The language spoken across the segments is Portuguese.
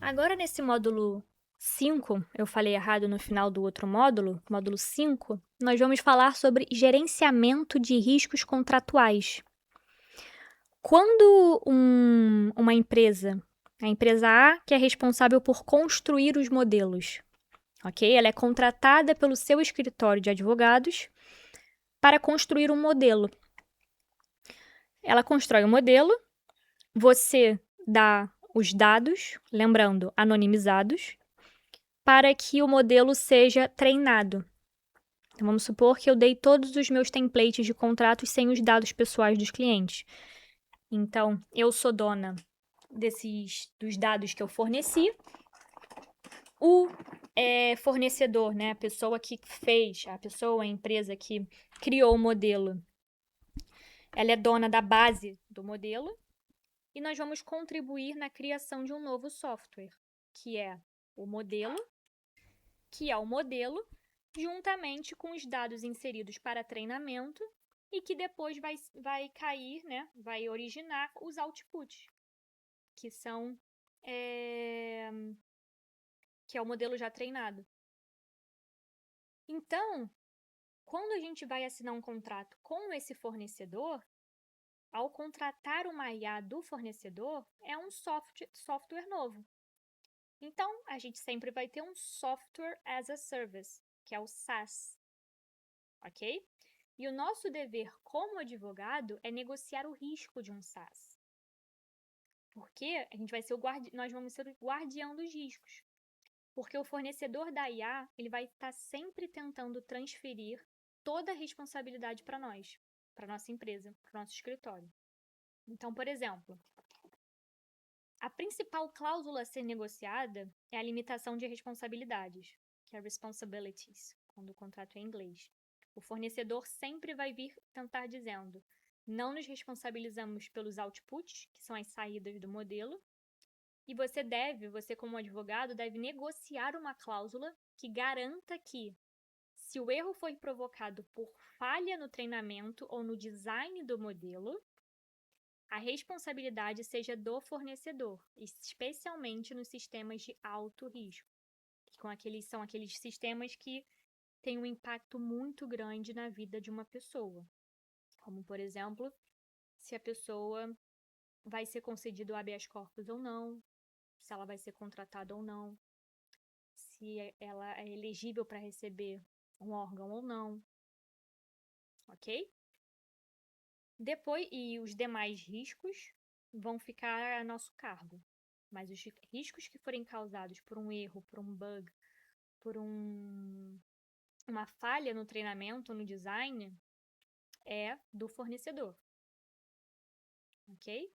Agora, nesse módulo 5, eu falei errado no final do outro módulo 5, nós vamos falar sobre gerenciamento de riscos contratuais. Quando uma empresa, a empresa A, que é responsável por construir os modelos, ok? Ela é contratada pelo seu escritório de advogados para construir um modelo. Ela constrói o modelo, você dá os dados, lembrando, anonimizados, para que o modelo seja treinado. Então, vamos supor que eu dei todos os meus templates de contratos sem os dados pessoais dos clientes. Então, eu sou dona dos dados que eu forneci. O fornecedor, né, a pessoa que fez, a empresa que criou o modelo, ela é dona da base do modelo e nós vamos contribuir na criação de um novo software, que é o modelo, juntamente com os dados inseridos para treinamento e que depois vai cair, né, vai originar os outputs, que são que é o modelo já treinado. Então, quando a gente vai assinar um contrato com esse fornecedor, ao contratar uma IA do fornecedor, é um software novo. Então, a gente sempre vai ter um Software as a Service, que é o SaaS, ok? E o nosso dever como advogado é negociar o risco de um SaaS. Porque nós vamos ser o guardião dos riscos. Porque o fornecedor da IA, ele vai estar sempre tentando transferir toda a responsabilidade para nós, para nossa empresa, para o nosso escritório. Então, por exemplo, a principal cláusula a ser negociada é a limitação de responsabilidades, que é responsibilities, quando o contrato é em inglês. O fornecedor sempre vai vir tentar dizendo: não nos responsabilizamos pelos outputs, que são as saídas do modelo, e você como advogado, deve negociar uma cláusula que garanta que, se o erro foi provocado por falha no treinamento ou no design do modelo, a responsabilidade seja do fornecedor, especialmente nos sistemas de alto risco, que são aqueles sistemas que têm um impacto muito grande na vida de uma pessoa. Como, por exemplo, se a pessoa vai ser concedido habeas corpus ou não, se ela vai ser contratada ou não, se ela é elegível para receber um órgão ou não, ok? Depois, e os demais riscos vão ficar a nosso cargo. Mas os riscos que forem causados por um erro, por um bug, por uma falha no treinamento, no design, é do fornecedor, ok?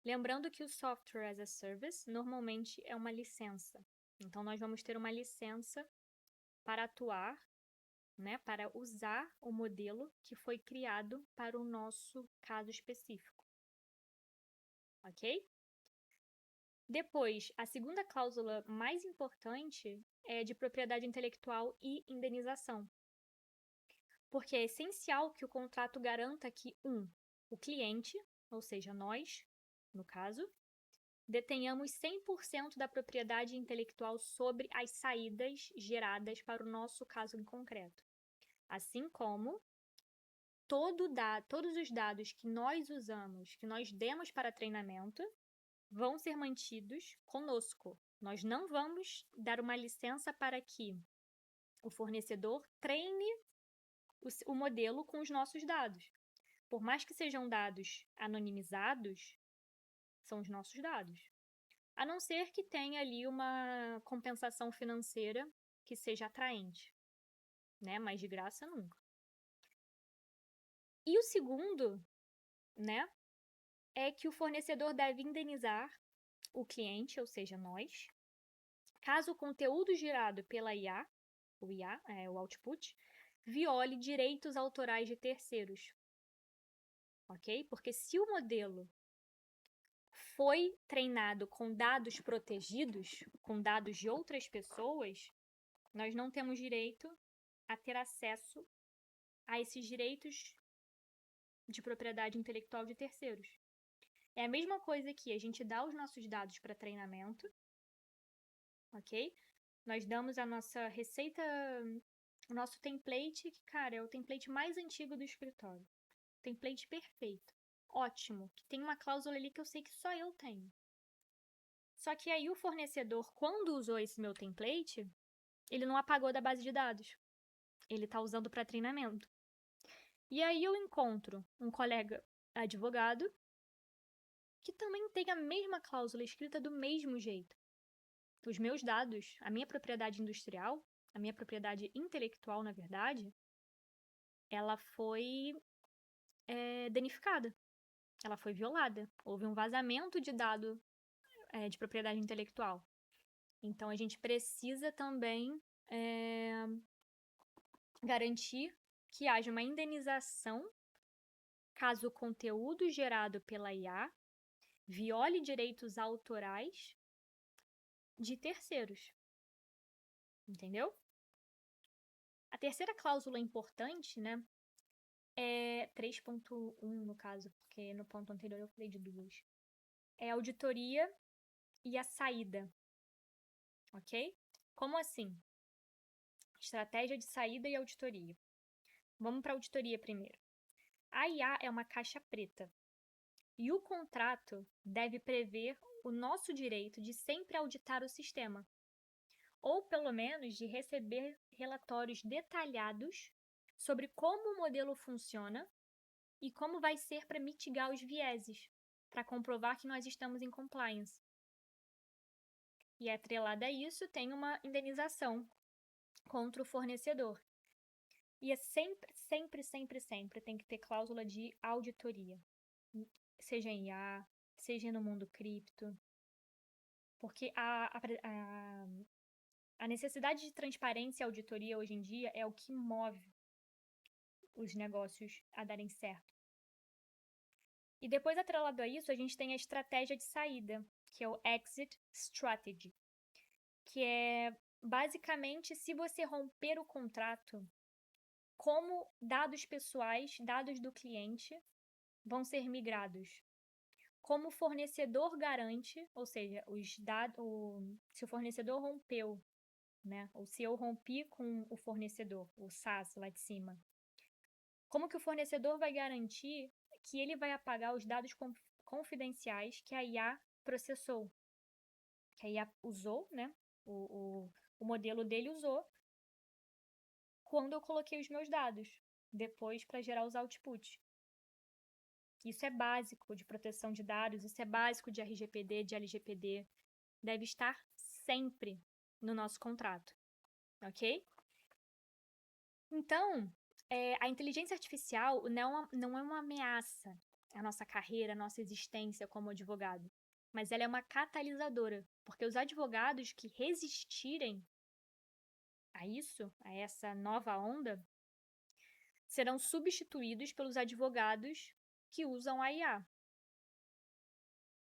Lembrando que o Software as a Service normalmente é uma licença. Então, nós vamos ter uma licença para atuar, né, para usar o modelo que foi criado para o nosso caso específico, ok? Depois, a segunda cláusula mais importante é de propriedade intelectual e indenização. Porque é essencial que o contrato garanta que, o cliente, ou seja, nós, no caso, detenhamos 100% da propriedade intelectual sobre as saídas geradas para o nosso caso em concreto. Assim como todos os dados que nós usamos, que nós demos para treinamento, vão ser mantidos conosco. Nós não vamos dar uma licença para que o fornecedor treine o modelo com os nossos dados. Por mais que sejam dados anonimizados, são os nossos dados. A não ser que tenha ali uma compensação financeira que seja atraente, né? Mas de graça nunca. E o segundo, né, é que o fornecedor deve indenizar o cliente, ou seja, nós, caso o conteúdo gerado pela IA, o output, viole direitos autorais de terceiros, ok? Porque se o modelo foi treinado com dados protegidos, com dados de outras pessoas, nós não temos direito a ter acesso a esses direitos de propriedade intelectual de terceiros. É a mesma coisa que a gente dá os nossos dados para treinamento, ok? Nós damos a nossa receita, o nosso template, que, cara, é o template mais antigo do escritório. Template perfeito. Ótimo. Que tem uma cláusula ali que eu sei que só eu tenho. Só que aí o fornecedor, quando usou esse meu template, ele não apagou da base de dados. Ele está usando para treinamento. E aí eu encontro um colega advogado que também tem a mesma cláusula escrita do mesmo jeito. Os meus dados, a minha propriedade industrial, a minha propriedade intelectual, na verdade, ela foi danificada. Ela foi violada. Houve um vazamento de dado de propriedade intelectual. Então, a gente precisa também garantir que haja uma indenização caso o conteúdo gerado pela IA viole direitos autorais de terceiros. Entendeu? A terceira cláusula importante, né, é 3.1 no caso, porque no ponto anterior eu falei de duas. É a auditoria e a saída, ok? Como assim? Estratégia de saída e auditoria. Vamos para a auditoria primeiro. A IA é uma caixa preta e o contrato deve prever o nosso direito de sempre auditar o sistema, ou pelo menos de receber relatórios detalhados sobre como o modelo funciona e como vai ser para mitigar os vieses, para comprovar que nós estamos em compliance. E atrelada a isso, tem uma indenização contra o fornecedor. E é sempre, sempre, sempre, sempre tem que ter cláusula de auditoria, seja em IA, seja no mundo cripto, porque a necessidade de transparência e auditoria hoje em dia é o que move os negócios a darem certo. E depois, atrelado a isso, a gente tem a estratégia de saída, que é o Exit Strategy, que é basicamente se você romper o contrato, como dados pessoais, dados do cliente, vão ser migrados. Como o fornecedor garante, ou seja, se o fornecedor rompeu, né? Ou se eu rompi com o fornecedor, o SaaS lá de cima. Como que o fornecedor vai garantir que ele vai apagar os dados confidenciais que a IA processou? Que a IA usou, né? O modelo dele usou quando eu coloquei os meus dados, depois para gerar os outputs. Isso é básico de proteção de dados, isso é básico de RGPD, de LGPD. Deve estar sempre no nosso contrato, ok? Então, a inteligência artificial não é uma ameaça à nossa carreira, à nossa existência como advogado, mas ela é uma catalisadora, porque os advogados que resistirem a isso, a essa nova onda, serão substituídos pelos advogados que usam a IA,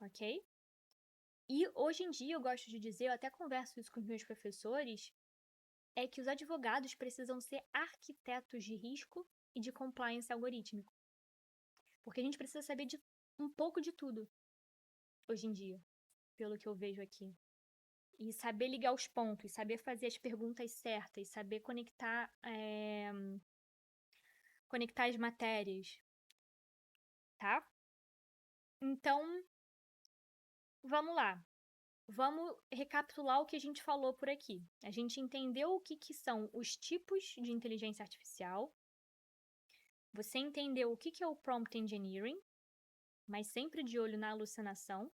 ok? E hoje em dia, eu gosto de dizer, eu até converso isso com os meus professores, é que os advogados precisam ser arquitetos de risco e de compliance algorítmico. Porque a gente precisa saber de um pouco de tudo hoje em dia, pelo que eu vejo aqui. E saber ligar os pontos, saber fazer as perguntas certas, saber conectar as matérias, tá? Então, vamos lá. Vamos recapitular o que a gente falou por aqui. A gente entendeu o que são os tipos de inteligência artificial. Você entendeu o que é o prompt engineering, mas sempre de olho na alucinação.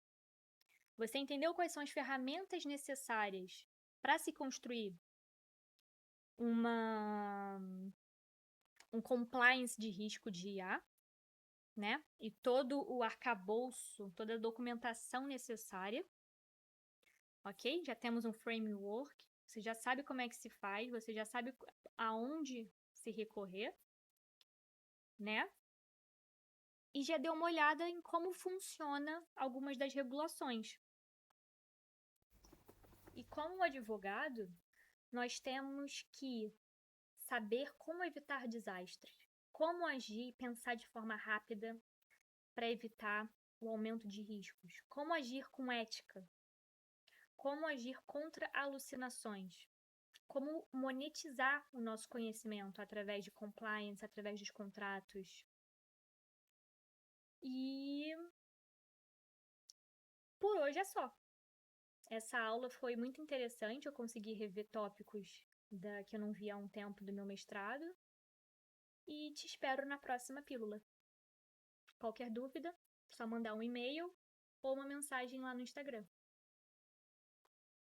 Você entendeu quais são as ferramentas necessárias para se construir um compliance de risco de IA, né? E todo o arcabouço, toda a documentação necessária, ok? Já temos um framework, você já sabe como é que se faz, você já sabe aonde se recorrer, né? E já deu uma olhada em como funciona algumas das regulações. E como advogado, nós temos que saber como evitar desastres, como agir e pensar de forma rápida para evitar o aumento de riscos, como agir com ética, como agir contra alucinações, como monetizar o nosso conhecimento através de compliance, através dos contratos. E por hoje é só. Essa aula foi muito interessante, eu consegui rever tópicos que eu não via há um tempo do meu mestrado. E te espero na próxima pílula. Qualquer dúvida, só mandar um e-mail ou uma mensagem lá no Instagram.